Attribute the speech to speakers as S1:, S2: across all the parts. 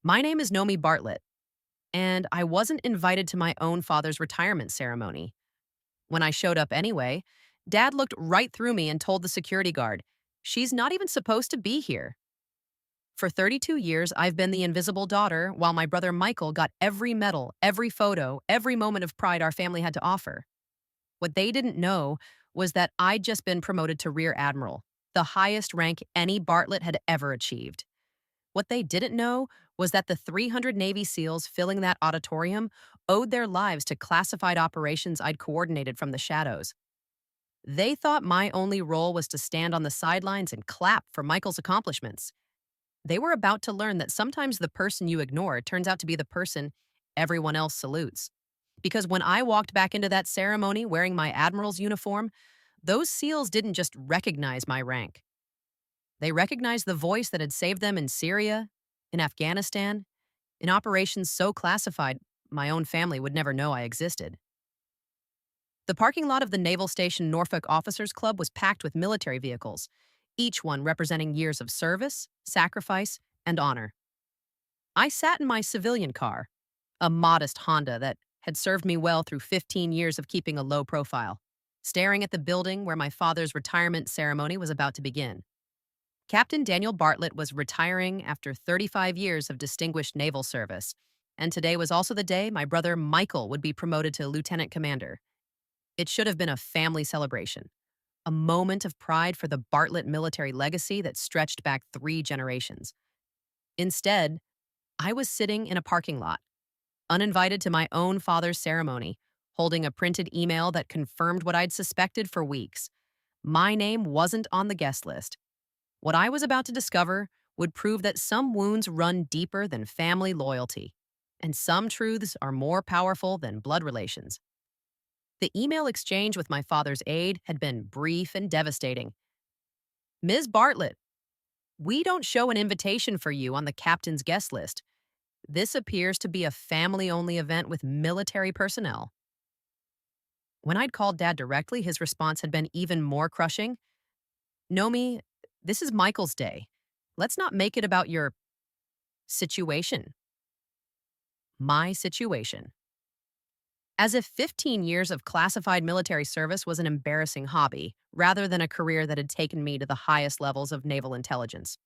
S1: My name is Nomi Bartlett, and I wasn't invited to my own father's retirement ceremony. When I showed up anyway, Dad looked right through me and told the security guard, "She's not even supposed to be here." For 32 years, I've been the invisible daughter, while my brother Michael got every medal, every photo, every moment of pride our family had to offer. What they didn't know was that I'd just been promoted to Rear Admiral, the highest rank any Bartlett had ever achieved. What they didn't know was that the 300 Navy SEALs filling that auditorium owed their lives to classified operations I'd coordinated from the shadows. They thought my only role was to stand on the sidelines and clap for Michael's accomplishments. They were about to learn that sometimes the person you ignore turns out to be the person everyone else salutes. Because when I walked back into that ceremony wearing my admiral's uniform, those SEALs didn't just recognize my rank. They recognized the voice that had saved them in Syria, in Afghanistan, in operations so classified my own family would never know I existed. The parking lot of the Naval Station Norfolk Officers Club was packed with military vehicles, each one representing years of service, sacrifice, and honor. I sat in my civilian car, a modest Honda that had served me well through 15 years of keeping a low profile, staring at the building where my father's retirement ceremony was about to begin. Captain Daniel Bartlett was retiring after 35 years of distinguished naval service, and today was also the day my brother Michael would be promoted to lieutenant commander. It should have been a family celebration, a moment of pride for the Bartlett military legacy that stretched back 3 generations. Instead, I was sitting in a parking lot, uninvited to my own father's ceremony, holding a printed email that confirmed what I'd suspected for weeks. My name wasn't on the guest list. What I was about to discover would prove that some wounds run deeper than family loyalty, and some truths are more powerful than blood relations. The email exchange with my father's aide had been brief and devastating. "Ms. Bartlett, we don't show an invitation for you on the captain's guest list. This appears to be a family-only event with military personnel." When I'd called Dad directly, his response had been even more crushing. "Nomi, this is Michael's day. Let's not make it about your situation." My situation. As if 15 years of classified military service was an embarrassing hobby, rather than a career that had taken me to the highest levels of naval intelligence.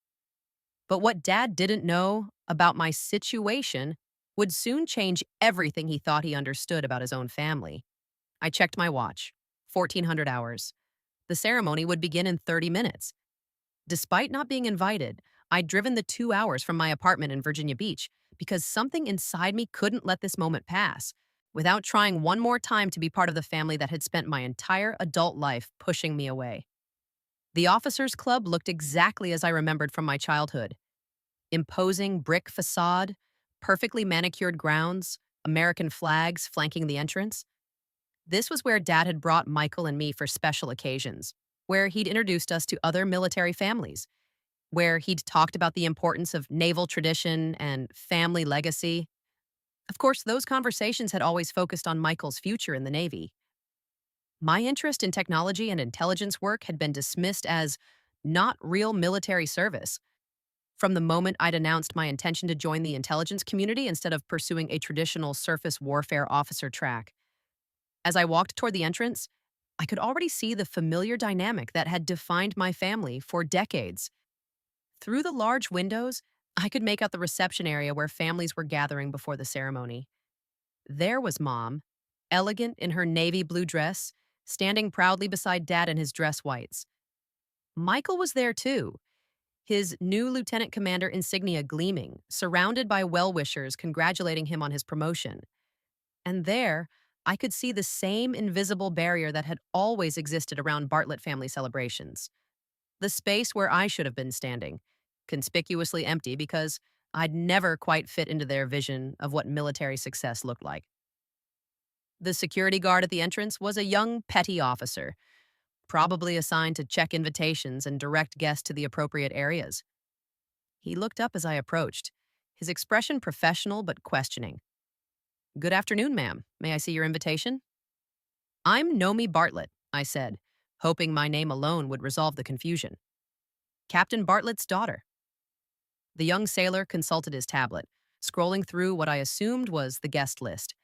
S1: But what Dad didn't know about my situation would soon change everything he thought he understood about his own family. I checked my watch. 1,400 hours. The ceremony would begin in 30 minutes. Despite not being invited, I'd driven the 2 hours from my apartment in Virginia Beach because something inside me couldn't let this moment pass without trying one more time to be part of the family that had spent my entire adult life pushing me away. The Officers Club looked exactly as I remembered from my childhood. Imposing brick facade, perfectly manicured grounds, American flags flanking the entrance. This was where Dad had brought Michael and me for special occasions, where he'd introduced us to other military families, where he'd talked about the importance of naval tradition and family legacy. Of course, those conversations had always focused on Michael's future in the Navy. My interest in technology and intelligence work had been dismissed as not real military service. From the moment I'd announced my intention to join the intelligence community instead of pursuing a traditional surface warfare officer track. As I walked toward the entrance, I could already see the familiar dynamic that had defined my family for decades. Through the large windows, I could make out the reception area where families were gathering before the ceremony. There was Mom, elegant in her navy blue dress, standing proudly beside Dad in his dress whites. Michael was there too, his new lieutenant commander insignia gleaming, surrounded by well-wishers congratulating him on his promotion. And there, I could see the same invisible barrier that had always existed around Bartlett family celebrations. The space where I should have been standing, conspicuously empty because I'd never quite fit into their vision of what military success looked like. The security guard at the entrance was a young petty officer, probably assigned to check invitations and direct guests to the appropriate areas. He looked up as I approached, his expression professional but questioning. "Good afternoon, ma'am. May I see your invitation?" "I'm Nomi Bartlett," I said, hoping my name alone would resolve the confusion. "Captain Bartlett's daughter." The young sailor consulted his tablet. scrolling through what I assumed was the guest list.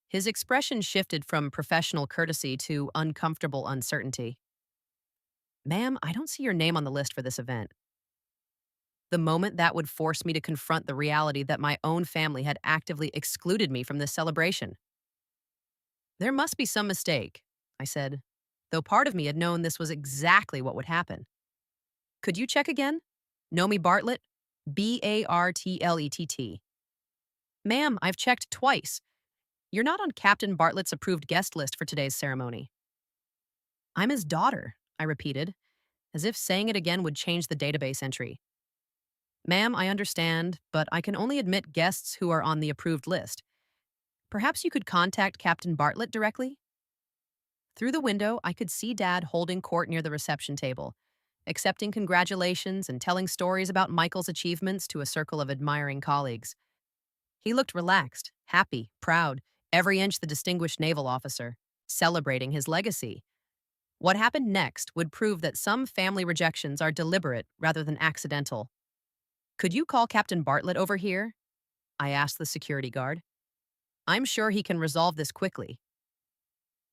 S1: His expression shifted from professional courtesy to uncomfortable uncertainty. Ma'am, I don't see your name on the list for this event. The moment that would force me to confront the reality that my own family had actively excluded me from this celebration. There must be some mistake, I said, though part of me had known this was exactly what would happen. Could you check again? Nomi Bartlett? Bartlett. Ma'am, I've checked twice. You're not on Captain Bartlett's approved guest list for today's ceremony. I'm his daughter, I repeated, as if saying it again would change the database entry. Ma'am, I understand, but I can only admit guests who are on the approved list. Perhaps you could contact Captain Bartlett directly? Through the window, I could see Dad holding court near the reception table, accepting congratulations and telling stories about Michael's achievements to a circle of admiring colleagues. He looked relaxed, happy, proud, every inch the distinguished naval officer, celebrating his legacy. What happened next would prove that some family rejections are deliberate rather than accidental. Could you call Captain Bartlett over here? I asked the security guard. I'm sure he can resolve this quickly.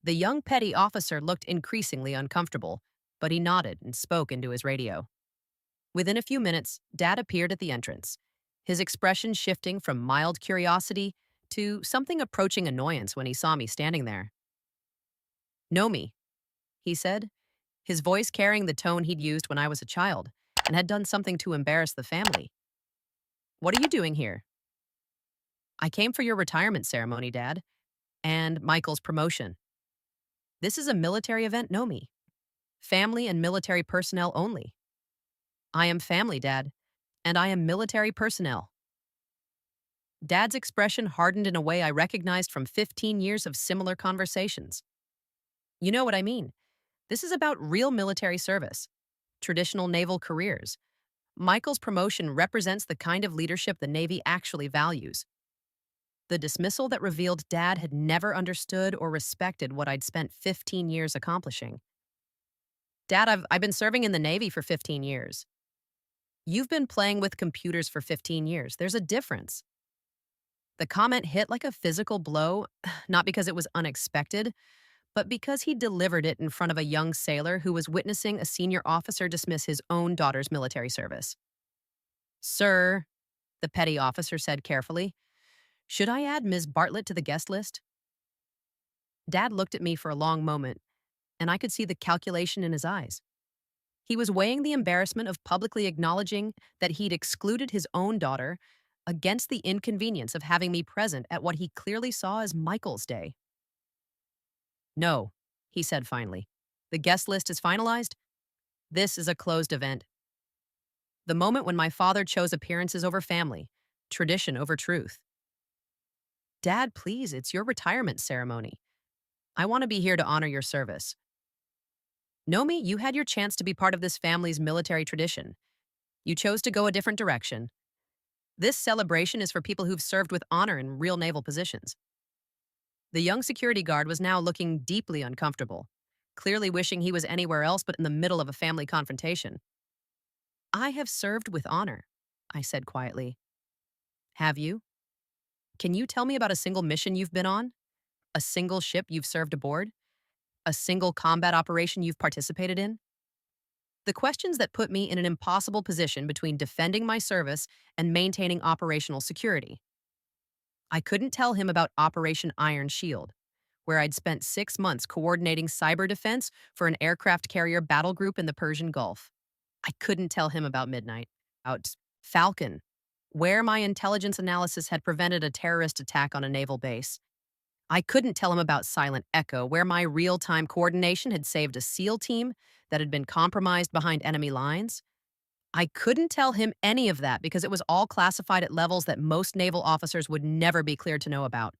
S1: The young petty officer looked increasingly uncomfortable, but he nodded and spoke into his radio. Within a few minutes, Dad appeared at the entrance, his expression shifting from mild curiosity to something approaching annoyance when he saw me standing there. Know me, he said, his voice carrying the tone he'd used when I was a child and had done something to embarrass the family. What are you doing here? I came for your retirement ceremony, Dad, and Michael's promotion. This is a military event, know me. Family and military personnel only. I am family, Dad, and I am military personnel. Dad's expression hardened in a way I recognized from 15 years of similar conversations. You know what I mean. This is about real military service, traditional naval careers. Michael's promotion represents the kind of leadership the Navy actually values. The dismissal that revealed Dad had never understood or respected what I'd spent 15 years accomplishing. Dad, I've been serving in the Navy for 15 years. You've been playing with computers for 15 years. There's a difference. The comment hit like a physical blow, not because it was unexpected, but because he delivered it in front of a young sailor who was witnessing a senior officer dismiss his own daughter's military service. Sir, the petty officer said carefully, should I add Ms. Bartlett to the guest list? Dad looked at me for a long moment, and I could see the calculation in his eyes. He was weighing the embarrassment of publicly acknowledging that he'd excluded his own daughter against the inconvenience of having me present at what he clearly saw as Michael's day. No, he said finally. The guest list is finalized. This is a closed event. The moment when my father chose appearances over family, tradition over truth. Dad, please, it's your retirement ceremony. I want to be here to honor your service. Nomi, you had your chance to be part of this family's military tradition. You chose to go a different direction. This celebration is for people who've served with honor in real naval positions. The young security guard was now looking deeply uncomfortable, clearly wishing he was anywhere else but in the middle of a family confrontation. I have served with honor, I said quietly. Have you? Can you tell me about a single mission you've been on? A single ship you've served aboard? A single combat operation you've participated in? The questions that put me in an impossible position between defending my service and maintaining operational security. I couldn't tell him about Operation Iron Shield, where I'd spent 6 months coordinating cyber defense for an aircraft carrier battle group in the Persian Gulf. I couldn't tell him about Midnight, about Falcon, where my intelligence analysis had prevented a terrorist attack on a naval base. I couldn't tell him about Silent Echo, where my real-time coordination had saved a SEAL team that had been compromised behind enemy lines. I couldn't tell him any of that because it was all classified at levels that most naval officers would never be cleared to know about.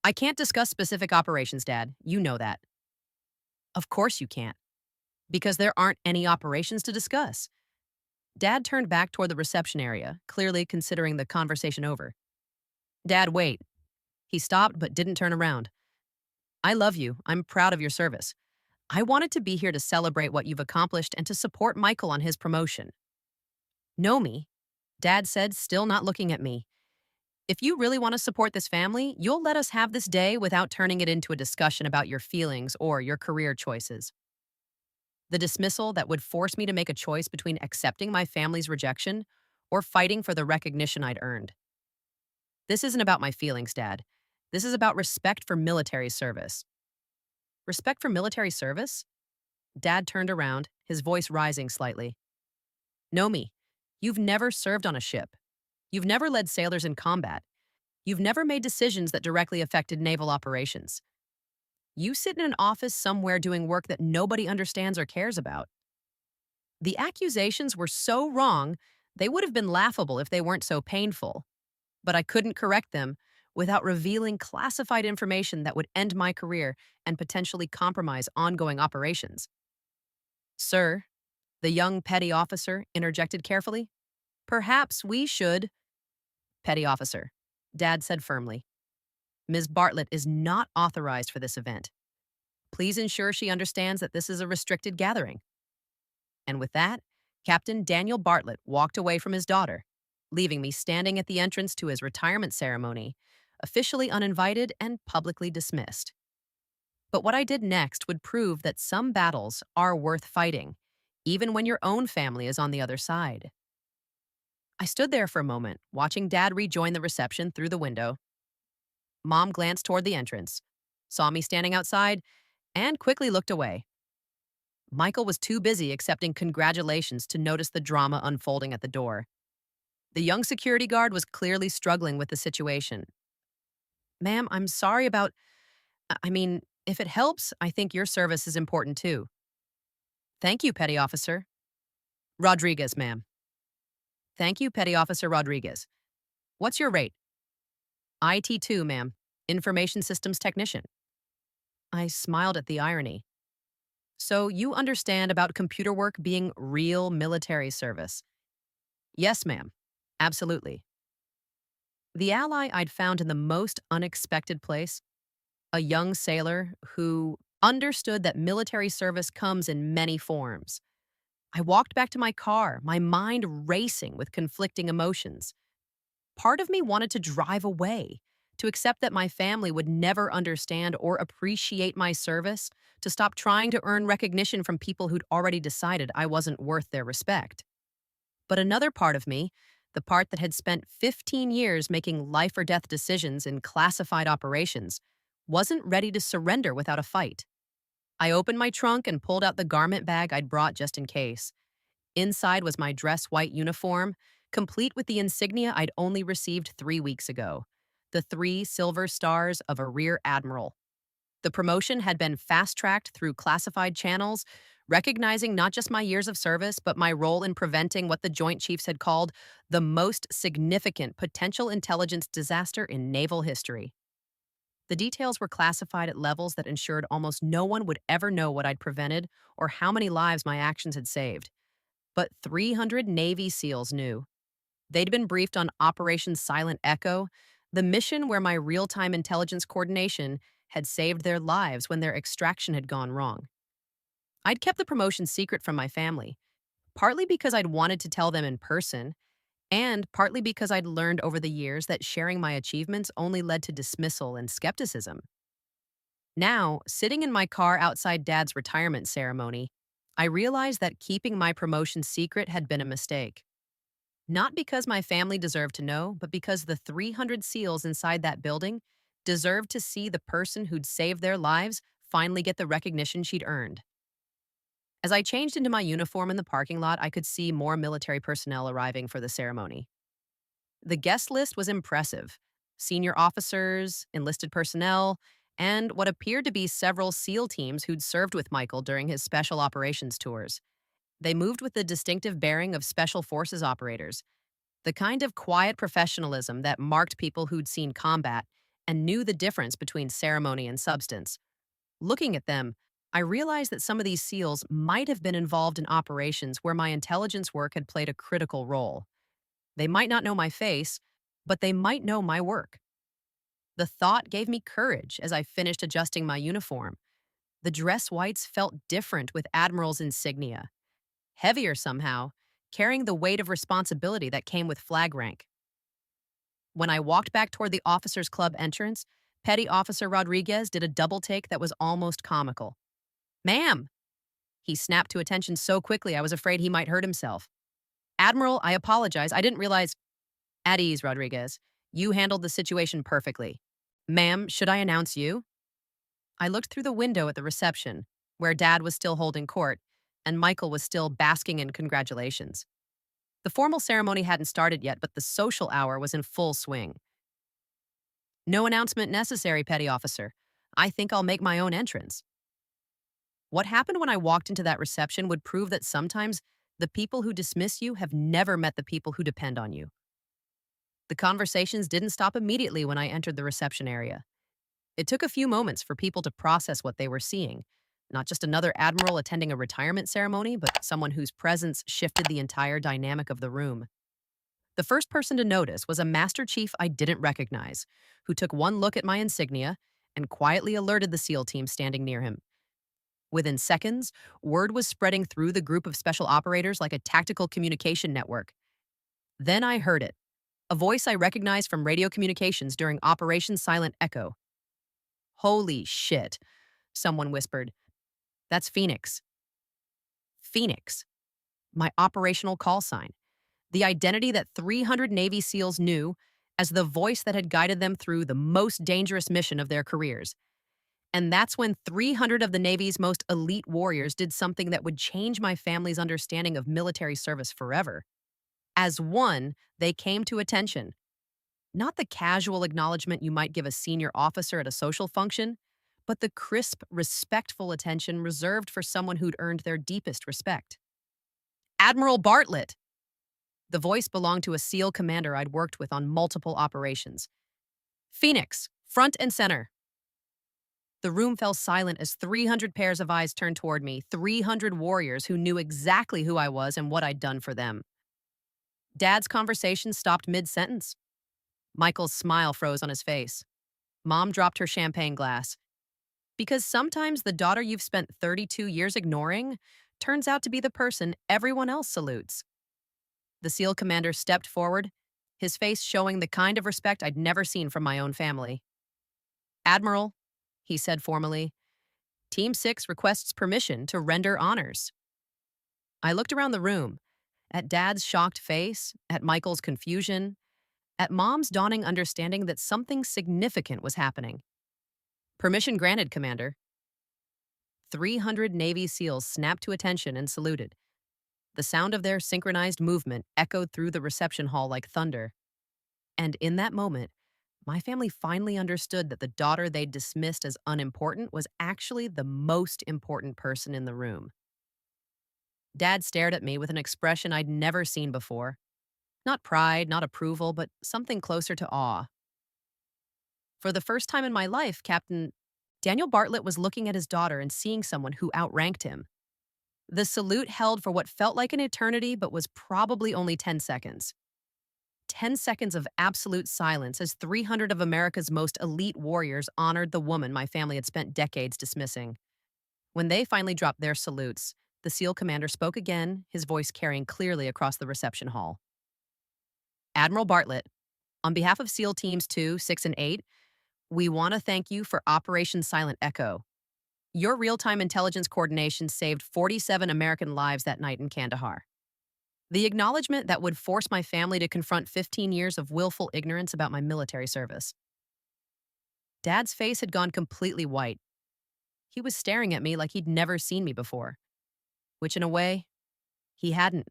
S1: I can't discuss specific operations, Dad. You know that. Of course you can't, because there aren't any operations to discuss. Dad turned back toward the reception area, clearly considering the conversation over. Dad, wait. He stopped but didn't turn around. I love you. I'm proud of your service. I wanted to be here to celebrate what you've accomplished and to support Michael on his promotion. Know me? Dad said, still not looking at me. If you really want to support this family, you'll let us have this day without turning it into a discussion about your feelings or your career choices. The dismissal that would force me to make a choice between accepting my family's rejection or fighting for the recognition I'd earned. This isn't about my feelings, Dad. This is about respect for military service. Respect for military service? Dad turned around, his voice rising slightly. Know me. You've never served on a ship. You've never led sailors in combat. You've never made decisions that directly affected naval operations. You sit in an office somewhere doing work that nobody understands or cares about. The accusations were so wrong, they would have been laughable if they weren't so painful. But I couldn't correct them without revealing classified information that would end my career and potentially compromise ongoing operations. Sir, the young petty officer interjected carefully, perhaps we should. Petty officer, Dad said firmly. Ms. Bartlett is not authorized for this event. Please ensure she understands that this is a restricted gathering. And with that, Captain Daniel Bartlett walked away from his daughter, leaving me standing at the entrance to his retirement ceremony, officially uninvited and publicly dismissed. But what I did next would prove that some battles are worth fighting, even when your own family is on the other side. I stood there for a moment, watching Dad rejoin the reception through the window. Mom glanced toward the entrance, saw me standing outside, and quickly looked away. Michael was too busy accepting congratulations to notice the drama unfolding at the door. The young security guard was clearly struggling with the situation. Ma'am, I'm sorry about. If it helps, I think your service is important too. Thank you, Petty Officer. Rodriguez, ma'am. Thank you, Petty Officer Rodriguez. What's your rate? IT2, ma'am. Information Systems Technician. I smiled at the irony. So you understand about computer work being real military service? Yes, ma'am. Absolutely. The ally I'd found in the most unexpected place, a young sailor who understood that military service comes in many forms. I walked back to my car, my mind racing with conflicting emotions. Part of me wanted to drive away, to accept that my family would never understand or appreciate my service, to stop trying to earn recognition from people who'd already decided I wasn't worth their respect. But another part of me, the part that had spent 15 years making life or death decisions in classified operations, wasn't ready to surrender without a fight. I opened my trunk and pulled out the garment bag I'd brought just in case. Inside was my dress white uniform, complete with the insignia I'd only received 3 weeks ago, the 3 silver stars of a rear admiral. The promotion had been fast-tracked through classified channels, recognizing not just my years of service, but my role in preventing what the Joint Chiefs had called the most significant potential intelligence disaster in naval history. The details were classified at levels that ensured almost no one would ever know what I'd prevented or how many lives my actions had saved. But 300 Navy SEALs knew. They'd been briefed on Operation Silent Echo, the mission where my real-time intelligence coordination had saved their lives when their extraction had gone wrong. I'd kept the promotion secret from my family, partly because I'd wanted to tell them in person, and partly because I'd learned over the years that sharing my achievements only led to dismissal and skepticism. Now, sitting in my car outside Dad's retirement ceremony, I realized that keeping my promotion secret had been a mistake. Not because my family deserved to know, but because the 300 SEALs inside that building deserved to see the person who'd saved their lives finally get the recognition she'd earned. As I changed into my uniform in the parking lot, I could see more military personnel arriving for the ceremony. The guest list was impressive. Senior officers, enlisted personnel, and what appeared to be several SEAL teams who'd served with Michael during his special operations tours. They moved with the distinctive bearing of special forces operators, the kind of quiet professionalism that marked people who'd seen combat and knew the difference between ceremony and substance. Looking at them, I realized that some of these SEALs might have been involved in operations where my intelligence work had played a critical role. They might not know my face, but they might know my work. The thought gave me courage as I finished adjusting my uniform. The dress whites felt different with Admiral's insignia. Heavier somehow, carrying the weight of responsibility that came with flag rank. When I walked back toward the officers' club entrance, Petty Officer Rodriguez did a double take that was almost comical. Ma'am! He snapped to attention so quickly I was afraid he might hurt himself. Admiral, I apologize. I didn't realize. At ease, Rodriguez. You handled the situation perfectly. Ma'am, should I announce you? I looked through the window at the reception, where Dad was still holding court, and Michael was still basking in congratulations. The formal ceremony hadn't started yet, but the social hour was in full swing. No announcement necessary, Petty Officer. I think I'll make my own entrance. What happened when I walked into that reception would prove that sometimes the people who dismiss you have never met the people who depend on you. The conversations didn't stop immediately when I entered the reception area. It took a few moments for people to process what they were seeing. Not just another admiral attending a retirement ceremony, but someone whose presence shifted the entire dynamic of the room. The first person to notice was a Master Chief I didn't recognize, who took one look at my insignia and quietly alerted the SEAL team standing near him. Within seconds, word was spreading through the group of special operators like a tactical communication network. Then I heard it, a voice I recognized from radio communications during Operation Silent Echo. Holy shit, someone whispered. That's Phoenix. Phoenix, my operational call sign. The identity that 300 Navy SEALs knew as the voice that had guided them through the most dangerous mission of their careers. And that's when 300 of the Navy's most elite warriors did something that would change my family's understanding of military service forever. As one, they came to attention. Not the casual acknowledgement you might give a senior officer at a social function, but the crisp, respectful attention reserved for someone who'd earned their deepest respect. Admiral Bartlett! The voice belonged to a SEAL commander I'd worked with on multiple operations. Phoenix, front and center. The room fell silent as 300 pairs of eyes turned toward me, 300 warriors who knew exactly who I was and what I'd done for them. Dad's conversation stopped mid-sentence. Michael's smile froze on his face. Mom dropped her champagne glass. Because sometimes the daughter you've spent 32 years ignoring turns out to be the person everyone else salutes. The SEAL commander stepped forward, his face showing the kind of respect I'd never seen from my own family. Admiral, he said formally, Team 6 requests permission to render honors. I looked around the room, at Dad's shocked face, at Michael's confusion, at Mom's dawning understanding that something significant was happening. Permission granted, Commander. 300 Navy SEALs snapped to attention and saluted. The sound of their synchronized movement echoed through the reception hall like thunder. And in that moment, my family finally understood that the daughter they'd dismissed as unimportant was actually the most important person in the room. Dad stared at me with an expression I'd never seen before. Not pride, not approval, but something closer to awe. For the first time in my life, Captain Daniel Bartlett was looking at his daughter and seeing someone who outranked him. The salute held for what felt like an eternity but was probably only 10 seconds. 10 seconds of absolute silence as 300 of America's most elite warriors honored the woman my family had spent decades dismissing. When they finally dropped their salutes, the SEAL commander spoke again, his voice carrying clearly across the reception hall. Admiral Bartlett, on behalf of SEAL Teams 2, 6, and 8, we want to thank you for Operation Silent Echo. Your real-time intelligence coordination saved 47 American lives that night in Kandahar. The acknowledgement that would force my family to confront 15 years of willful ignorance about my military service. Dad's face had gone completely white. He was staring at me like he'd never seen me before, which in a way, he hadn't.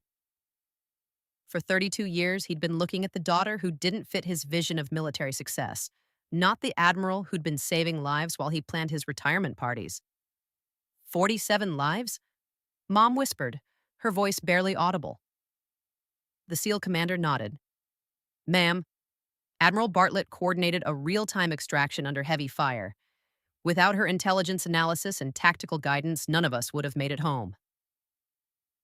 S1: For 32 years, he'd been looking at the daughter who didn't fit his vision of military success, not the admiral who'd been saving lives while he planned his retirement parties. 47 lives? Mom whispered, her voice barely audible. The SEAL commander nodded. Ma'am, Admiral Bartlett coordinated a real-time extraction under heavy fire. Without her intelligence analysis and tactical guidance, none of us would have made it home.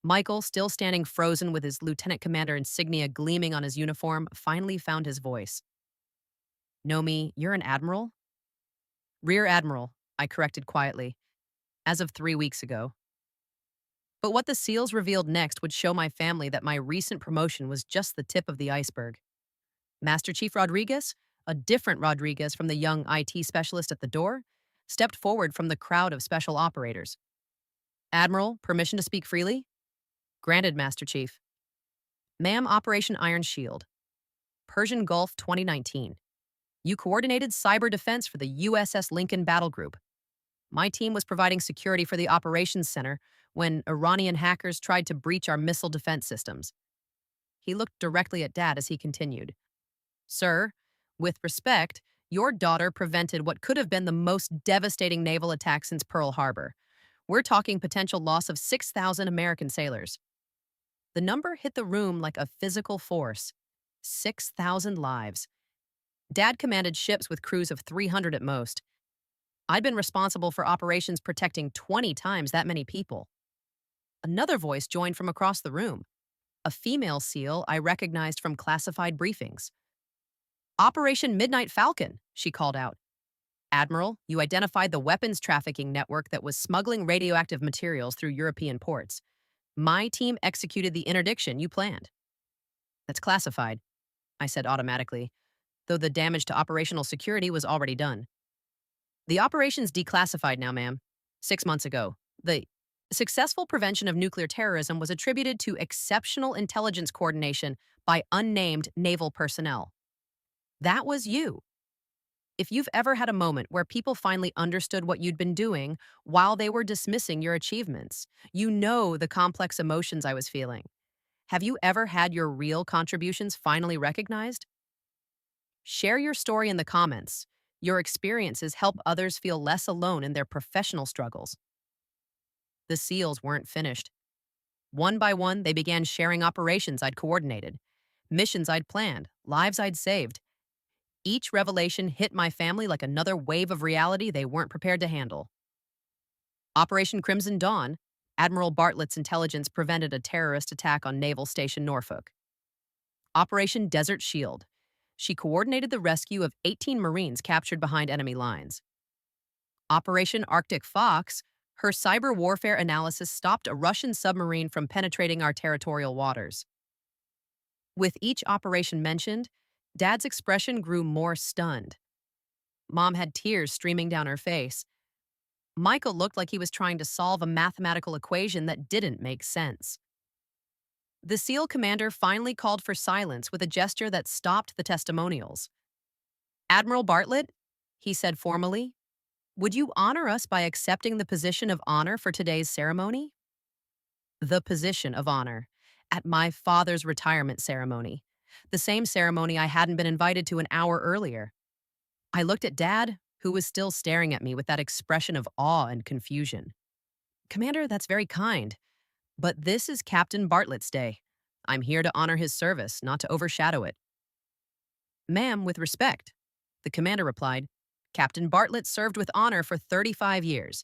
S1: Michael, still standing frozen with his lieutenant commander insignia gleaming on his uniform, finally found his voice. Nomi, you're an admiral? Rear admiral, I corrected quietly, as of 3 weeks ago. But what the SEALs revealed next would show my family that my recent promotion was just the tip of the iceberg. Master Chief Rodriguez, a different Rodriguez from the young IT specialist at the door, stepped forward from the crowd of special operators. Admiral, permission to speak freely? Granted, Master Chief. Ma'am, Operation Iron Shield. Persian Gulf 2019. You coordinated cyber defense for the USS Lincoln Battle Group. My team was providing security for the operations center when Iranian hackers tried to breach our missile defense systems. He looked directly at Dad as he continued. Sir, with respect, your daughter prevented what could have been the most devastating naval attack since Pearl Harbor. We're talking potential loss of 6,000 American sailors. The number hit the room like a physical force. 6,000 lives. Dad commanded ships with crews of 300 at most. I'd been responsible for operations protecting 20 times that many people. Another voice joined from across the room. A female SEAL I recognized from classified briefings. Operation Midnight Falcon, she called out. Admiral, you identified the weapons trafficking network that was smuggling radioactive materials through European ports. My team executed the interdiction you planned. That's classified, I said automatically, though the damage to operational security was already done. The operation's declassified now, ma'am. 6 months ago. The successful prevention of nuclear terrorism was attributed to exceptional intelligence coordination by unnamed naval personnel. That was you. If you've ever had a moment where people finally understood what you'd been doing while they were dismissing your achievements, you know the complex emotions I was feeling. Have you ever had your real contributions finally recognized? Share your story in the comments. Your experiences help others feel less alone in their professional struggles. The SEALs weren't finished. One by one, they began sharing operations I'd coordinated, missions I'd planned, lives I'd saved. Each revelation hit my family like another wave of reality they weren't prepared to handle. Operation Crimson Dawn, Admiral Bartlett's intelligence prevented a terrorist attack on Naval Station Norfolk. Operation Desert Shield, she coordinated the rescue of 18 Marines captured behind enemy lines. Operation Arctic Fox, her cyber warfare analysis stopped a Russian submarine from penetrating our territorial waters. With each operation mentioned, Dad's expression grew more stunned. Mom had tears streaming down her face. Michael looked like he was trying to solve a mathematical equation that didn't make sense. The SEAL commander finally called for silence with a gesture that stopped the testimonials. Admiral Bartlett, he said formally, would you honor us by accepting the position of honor for today's ceremony? The position of honor at my father's retirement ceremony, the same ceremony I hadn't been invited to an hour earlier. I looked at Dad, who was still staring at me with that expression of awe and confusion. Commander, that's very kind, but this is Captain Bartlett's day. I'm here to honor his service, not to overshadow it. Ma'am, with respect, the commander replied, Captain Bartlett served with honor for 35 years,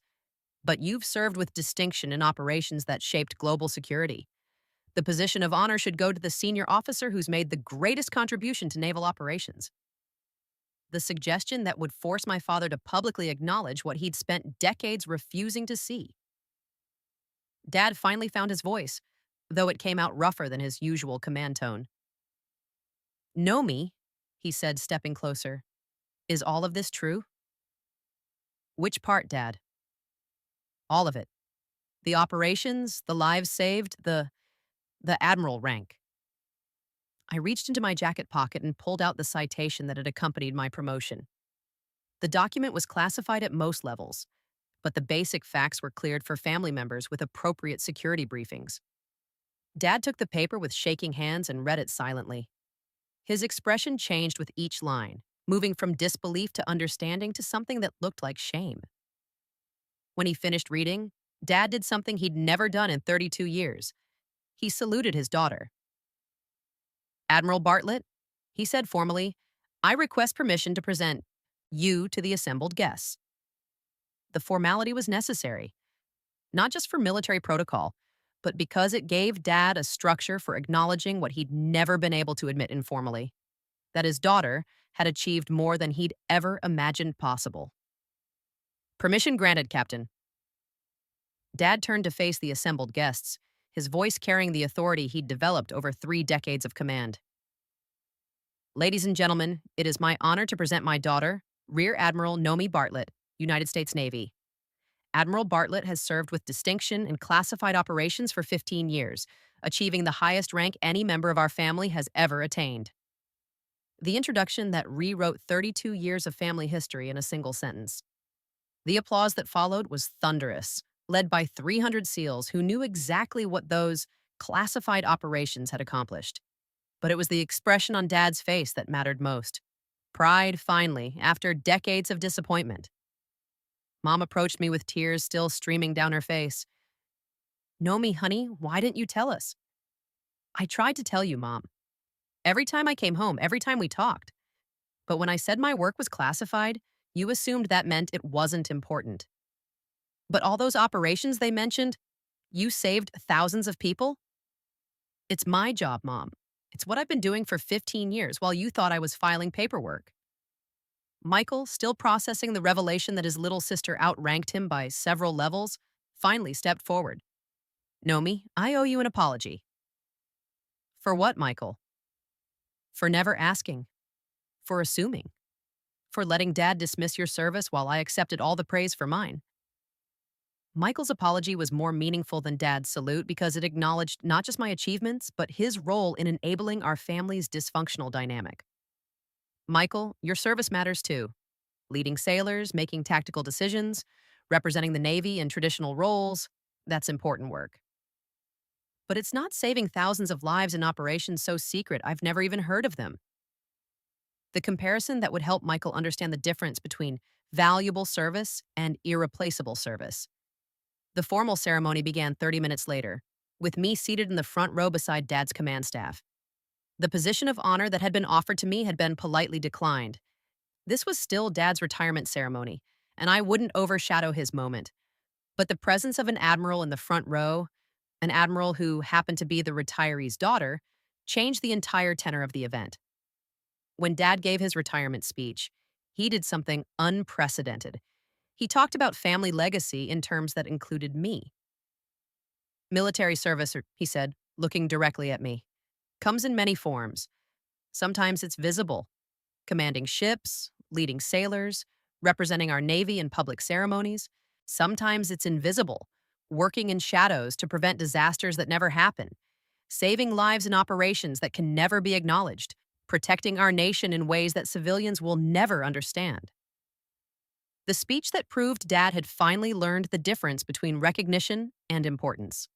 S1: but you've served with distinction in operations that shaped global security. The position of honor should go to the senior officer who's made the greatest contribution to naval operations. The suggestion that would force my father to publicly acknowledge what he'd spent decades refusing to see. Dad finally found his voice, though it came out rougher than his usual command tone. Know me, he said, stepping closer. Is all of this true? Which part, Dad? All of it. The operations, the lives saved, the admiral rank. I reached into my jacket pocket and pulled out the citation that had accompanied my promotion. The document was classified at most levels, but the basic facts were cleared for family members with appropriate security briefings. Dad took the paper with shaking hands and read it silently. His expression changed with each line, moving from disbelief to understanding to something that looked like shame. When he finished reading, Dad did something he'd never done in 32 years. He saluted his daughter. Admiral Bartlett, he said formally, I request permission to present you to the assembled guests. The formality was necessary, not just for military protocol, but because it gave Dad a structure for acknowledging what he'd never been able to admit informally, that his daughter had achieved more than he'd ever imagined possible. Permission granted, Captain. Dad turned to face the assembled guests, his voice carrying the authority he'd developed over 3 decades of command. Ladies and gentlemen, it is my honor to present my daughter, Rear Admiral Nomi Bartlett, United States Navy. Admiral Bartlett has served with distinction in classified operations for 15 years, achieving the highest rank any member of our family has ever attained. The introduction that rewrote 32 years of family history in a single sentence. The applause that followed was thunderous, led by 300 SEALs who knew exactly what those classified operations had accomplished. But it was the expression on Dad's face that mattered most. Pride, finally, after decades of disappointment. Mom approached me with tears still streaming down her face. "Nomi, honey, why didn't you tell us?" "I tried to tell you, Mom. Every time I came home, every time we talked. But when I said my work was classified, you assumed that meant it wasn't important. But all those operations they mentioned, you saved thousands of people? It's my job, Mom. It's what I've been doing for 15 years while you thought I was filing paperwork." Michael, still processing the revelation that his little sister outranked him by several levels, finally stepped forward. "Nomi, I owe you an apology." "For what, Michael?" "For never asking. For assuming. For letting Dad dismiss your service while I accepted all the praise for mine." Michael's apology was more meaningful than Dad's salute because it acknowledged not just my achievements, but his role in enabling our family's dysfunctional dynamic. "Michael, your service matters too. Leading sailors, making tactical decisions, representing the Navy in traditional roles, that's important work. But it's not saving thousands of lives in operations so secret I've never even heard of them." The comparison that would help Michael understand the difference between valuable service and irreplaceable service. The formal ceremony began 30 minutes later, with me seated in the front row beside Dad's command staff. The position of honor that had been offered to me had been politely declined. This was still Dad's retirement ceremony, and I wouldn't overshadow his moment. But the presence of an admiral in the front row, an admiral who happened to be the retiree's daughter, changed the entire tenor of the event. When Dad gave his retirement speech, he did something unprecedented. He talked about family legacy in terms that included me. "Military service," he said, looking directly at me, "comes in many forms. Sometimes it's visible, commanding ships, leading sailors, representing our Navy in public ceremonies. Sometimes it's invisible, working in shadows to prevent disasters that never happen, saving lives in operations that can never be acknowledged, protecting our nation in ways that civilians will never understand." The speech that proved Dad had finally learned the difference between recognition and importance.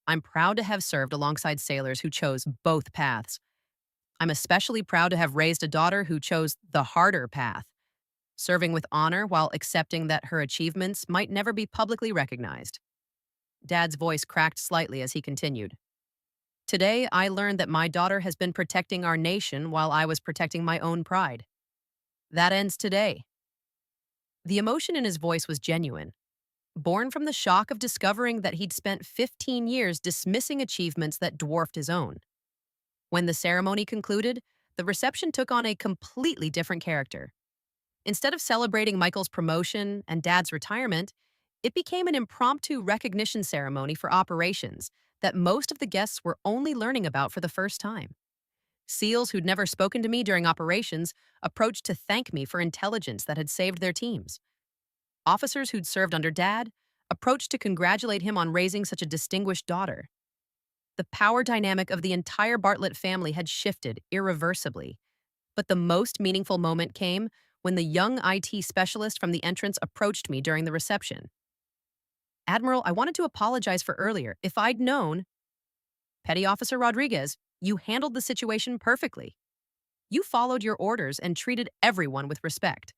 S1: I'm proud to have served alongside sailors who chose both paths. I'm especially proud to have raised a daughter who chose the harder path, serving with honor while accepting that her achievements might never be publicly recognized. Dad's voice cracked slightly as he continued. "Today, I learned that my daughter has been protecting our nation while I was protecting my own pride. That ends today." The emotion in his voice was genuine, born from the shock of discovering that he'd spent 15 years dismissing achievements that dwarfed his own. When the ceremony concluded, the reception took on a completely different character. Instead of celebrating Michael's promotion and Dad's retirement, it became an impromptu recognition ceremony for operations that most of the guests were only learning about for the first time. SEALs who'd never spoken to me during operations approached to thank me for intelligence that had saved their teams. Officers who'd served under Dad approached to congratulate him on raising such a distinguished daughter. The power dynamic of the entire Bartlett family had shifted irreversibly. But the most meaningful moment came when the young IT specialist from the entrance approached me during the reception. "Admiral, I wanted to apologize for earlier. If I'd known—" "Petty Officer Rodriguez, you handled the situation perfectly. You followed your orders and treated everyone with respect.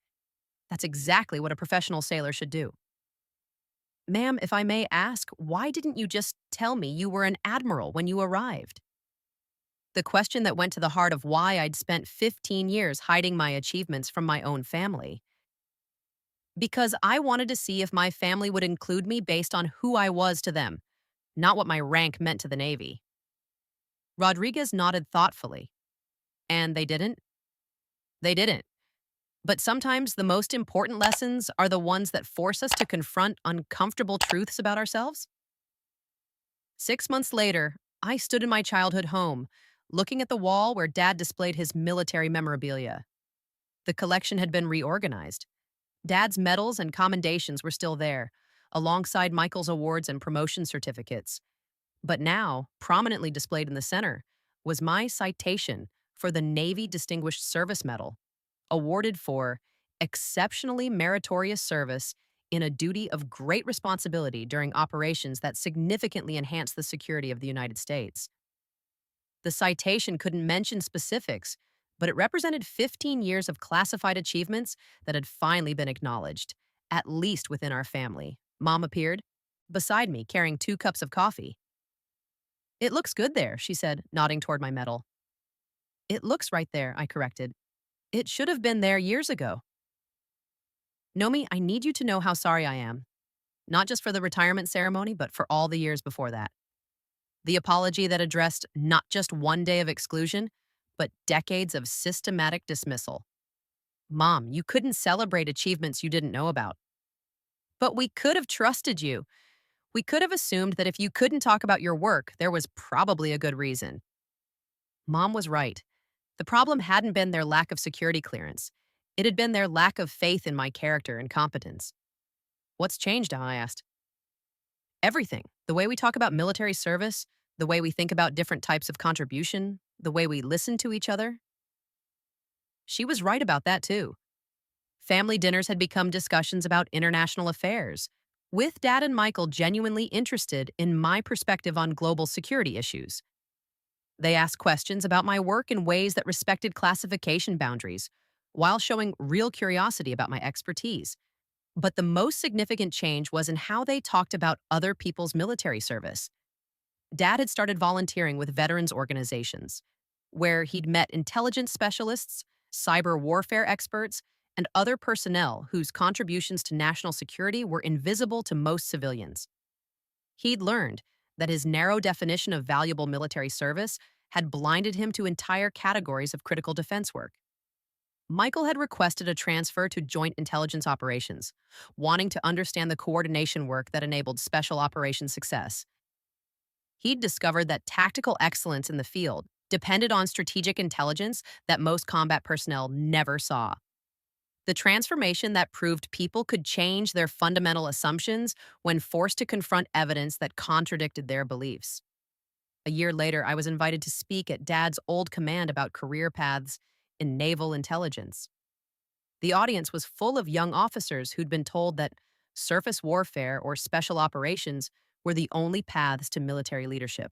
S1: That's exactly what a professional sailor should do." "Ma'am, if I may ask, why didn't you just tell me you were an admiral when you arrived?" The question that went to the heart of why I'd spent 15 years hiding my achievements from my own family. Because I wanted to see if my family would include me based on who I was to them, not what my rank meant to the Navy. Rodriguez nodded thoughtfully. "And they didn't?" "They didn't. But sometimes the most important lessons are the ones that force us to confront uncomfortable truths about ourselves. 6 months later, I stood in my childhood home, looking at the wall where Dad displayed his military memorabilia. The collection had been reorganized. Dad's medals and commendations were still there, alongside Michael's awards and promotion certificates. But now, prominently displayed in the center, was my citation for the Navy Distinguished Service Medal, awarded for exceptionally meritorious service in a duty of great responsibility during operations that significantly enhanced the security of the United States. The citation couldn't mention specifics, but it represented 15 years of classified achievements that had finally been acknowledged, at least within our family. Mom appeared beside me, carrying 2 cups of coffee. "It looks good there," she said, nodding toward my medal. "It looks right there," I corrected. "It should have been there years ago." "Nomi, I need you to know how sorry I am, not just for the retirement ceremony, but for all the years before that. The apology that addressed not just one day of exclusion, but decades of systematic dismissal. Mom, you couldn't celebrate achievements you didn't know about. But we could have trusted you. We could have assumed that if you couldn't talk about your work, there was probably a good reason." Mom was right. The problem hadn't been their lack of security clearance. It had been their lack of faith in my character and competence. "What's changed?" I asked. "Everything. The way we talk about military service, the way we think about different types of contribution, the way we listen to each other." She was right about that, too. Family dinners had become discussions about international affairs, with Dad and Michael genuinely interested in my perspective on global security issues. They asked questions about my work in ways that respected classification boundaries, while showing real curiosity about my expertise. But the most significant change was in how they talked about other people's military service. Dad had started volunteering with veterans organizations, where he'd met intelligence specialists, cyber warfare experts, and other personnel whose contributions to national security were invisible to most civilians. He'd learned that his narrow definition of valuable military service had blinded him to entire categories of critical defense work. Michael had requested a transfer to Joint Intelligence Operations, wanting to understand the coordination work that enabled special operations success. He'd discovered that tactical excellence in the field depended on strategic intelligence that most combat personnel never saw. The transformation that proved people could change their fundamental assumptions when forced to confront evidence that contradicted their beliefs. A year later, I was invited to speak at Dad's old command about career paths in naval intelligence. The audience was full of young officers who'd been told that surface warfare or special operations were the only paths to military leadership.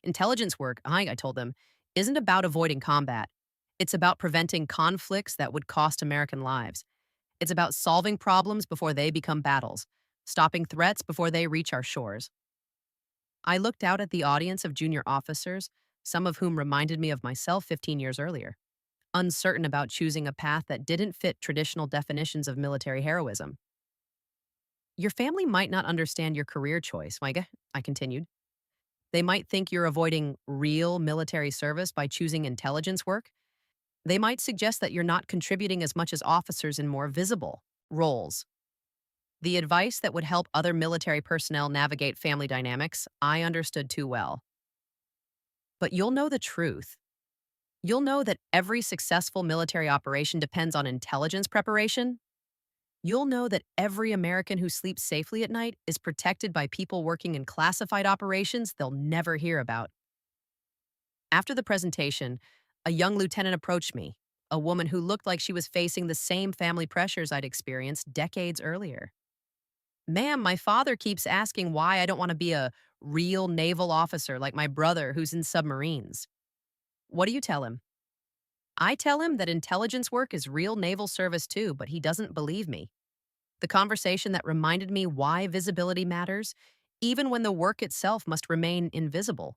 S1: Intelligence work, I told them, isn't about avoiding combat. It's about preventing conflicts that would cost American lives. It's about solving problems before they become battles, stopping threats before they reach our shores. I looked out at the audience of junior officers, some of whom reminded me of myself 15 years earlier, uncertain about choosing a path that didn't fit traditional definitions of military heroism. "Your family might not understand your career choice, Micah," I continued. "They might think you're avoiding real military service by choosing intelligence work. They might suggest that you're not contributing as much as officers in more visible roles." The advice that would help other military personnel navigate family dynamics, I understood too well. But you'll know the truth. You'll know that every successful military operation depends on intelligence preparation. You'll know that every American who sleeps safely at night is protected by people working in classified operations they'll never hear about. After the presentation, a young lieutenant approached me, a woman who looked like she was facing the same family pressures I'd experienced decades earlier. "Ma'am, my father keeps asking why I don't want to be a real naval officer like my brother who's in submarines." "What do you tell him?" "I tell him that intelligence work is real naval service too, but he doesn't believe me." The conversation that reminded me why visibility matters, even when the work itself must remain invisible.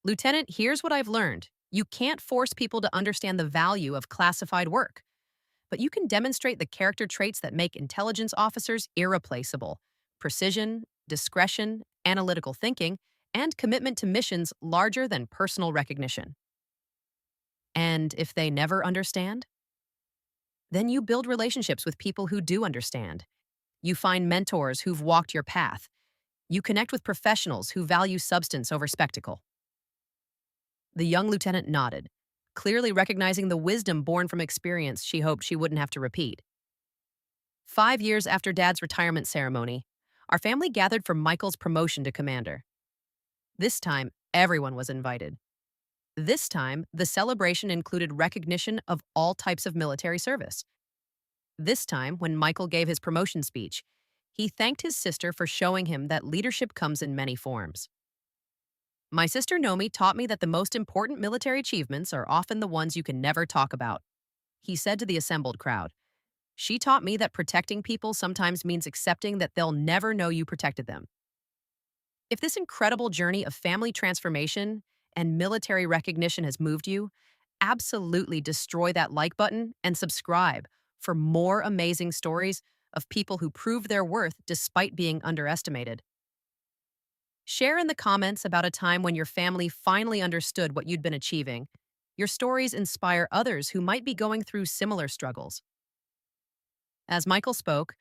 S1: "Lieutenant, here's what I've learned. You can't force people to understand the value of classified work, but you can demonstrate the character traits that make intelligence officers irreplaceable: precision, discretion, analytical thinking, and commitment to missions larger than personal recognition." "And if they never understand?" Then you build relationships with people who do understand. You find mentors who've walked your path. You connect with professionals who value substance over spectacle. The young lieutenant nodded, clearly recognizing the wisdom born from experience she hoped she wouldn't have to repeat. 5 years after Dad's retirement ceremony, our family gathered for Michael's promotion to commander. This time, everyone was invited. This time, the celebration included recognition of all types of military service. This time, when Michael gave his promotion speech, he thanked his sister for showing him that leadership comes in many forms. My sister Nomi taught me that the most important military achievements are often the ones you can never talk about, he said to the assembled crowd. She taught me that protecting people sometimes means accepting that they'll never know you protected them. If this incredible journey of family transformation and military recognition has moved you, absolutely destroy that like button and subscribe for more amazing stories of people who prove their worth despite being underestimated. Share in the comments about a time when your family finally understood what you'd been achieving. Your stories inspire others who might be going through similar struggles. As Michael spoke,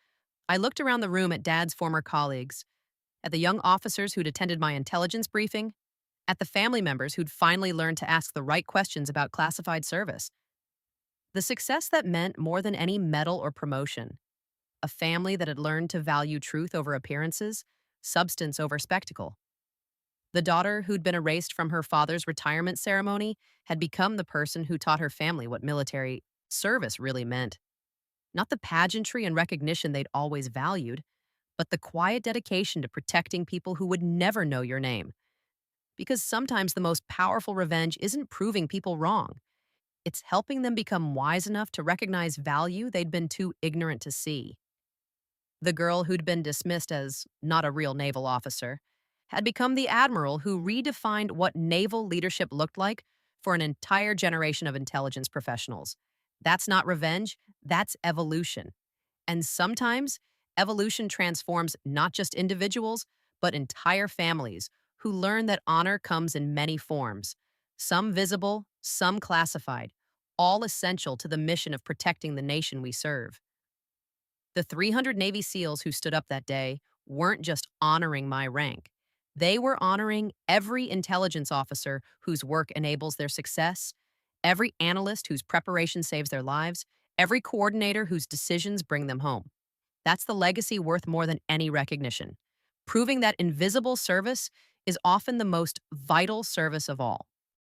S1: I looked around the room at Dad's former colleagues, at the young officers who'd attended my intelligence briefing, at the family members who'd finally learned to ask the right questions about classified service. The success that meant more than any medal or promotion. A family that had learned to value truth over appearances, substance over spectacle. The daughter who'd been erased from her father's retirement ceremony had become the person who taught her family what military service really meant. Not the pageantry and recognition they'd always valued, but the quiet dedication to protecting people who would never know your name. Because sometimes the most powerful revenge isn't proving people wrong. It's helping them become wise enough to recognize value they'd been too ignorant to see. The girl who'd been dismissed as not a real naval officer had become the admiral who redefined what naval leadership looked like for an entire generation of intelligence professionals. That's not revenge, that's evolution. And sometimes, evolution transforms not just individuals, but entire families who learn that honor comes in many forms, some visible, some classified, all essential to the mission of protecting the nation we serve. The 300 Navy SEALs who stood up that day weren't just honoring my rank. They were honoring every intelligence officer whose work enables their success, every analyst whose preparation saves their lives, every coordinator whose decisions bring them home. That's the legacy worth more than any recognition, proving that invisible service is often the most vital service of all.